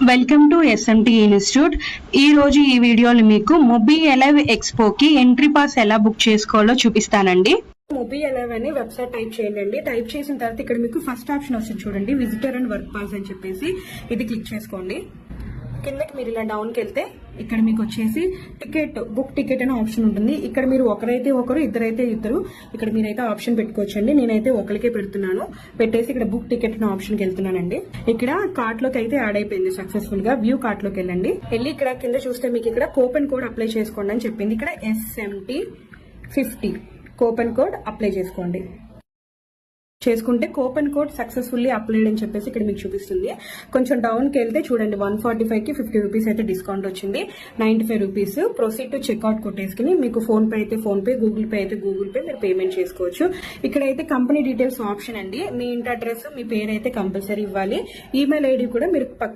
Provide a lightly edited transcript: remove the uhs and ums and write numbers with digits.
Welcome to SMT institute. ఈ రోజు ఈ వీడియోలో మీకు మొబీ ఎలైవ్ ఎక్స్పోకి ఎంట్రీ పాస్ ఎలా బుక్ చేసుకోవాలో చూపిస్తానండి. మొబీ ఎలైవ్ అని వెబ్సైట్ టైప్ చేయండి. టైప్ చేసిన తర్వాత ఇక్కడ మీకు ఫస్ట్ ఆప్షన్ వస్తుంది చూడండి, విజిటర్ అండ్ వర్క్ పాస్ అని చెప్పేసి ఇది క్లిక్ చేసుకోండి. కిందకి మీరు ఇలా డౌన్కి వెళ్తే ఇక్కడ మీకు వచ్చేసి టికెట్ బుక్ టికెట్ అనే ఆప్షన్ ఉంటుంది. ఇక్కడ మీరు ఒకరైతే ఒకరు, ఇద్దరైతే ఇద్దరు, ఇక్కడ మీరైతే ఆప్షన్ పెట్టుకోవచ్చండి. నేనైతే ఒకరికే పెడుతున్నాను. పెట్టేసి ఇక్కడ బుక్ టికెట్ అనే ఆప్షన్కి వెళ్తున్నానండి. ఇక్కడ కార్ట్ లోకి అయితే యాడ్ అయిపోయింది సక్సెస్ఫుల్ గా. వ్యూ కార్ట్ లోకి వెళ్ళండి. వెళ్ళి ఇక్కడ కింద చూస్తే మీకు ఇక్కడ కూపన్ కోడ్ అప్లై చేసుకోండి అని చెప్పింది. ఇక్కడ SMT50 కూపన్ కోడ్ అప్లై చేసుకోండి. చేసుకుంటే కూపన్ కోడ్ సక్సెస్ఫుల్లీ అప్లైడ్ అని చెప్పేసి ఇక్కడ మీకు చూపిస్తుంది. కొంచెం డౌన్కి వెళ్తే చూడండి 145కి 50 రూపీస్ అయితే డిస్కౌంట్ వచ్చింది. 95 రూపీస్. ప్రొసీడ్ టు చెక్అవుట్ కొట్టేసుకుని మీకు ఫోన్ పే అయితే ఫోన్ పే, గూగుల్ పే అయితే గూగుల్ పే మీరు పేమెంట్ చేసుకోవచ్చు. ఇక్కడైతే కంపెనీ డీటెయిల్స్ ఆప్షన్ అండి. మీ ఇంటి అడ్రస్, మీ పేరు అయితే కంపల్సరీ ఇవ్వాలి. ఈమెయిల్ ఐడి కూడా మీరు పక్క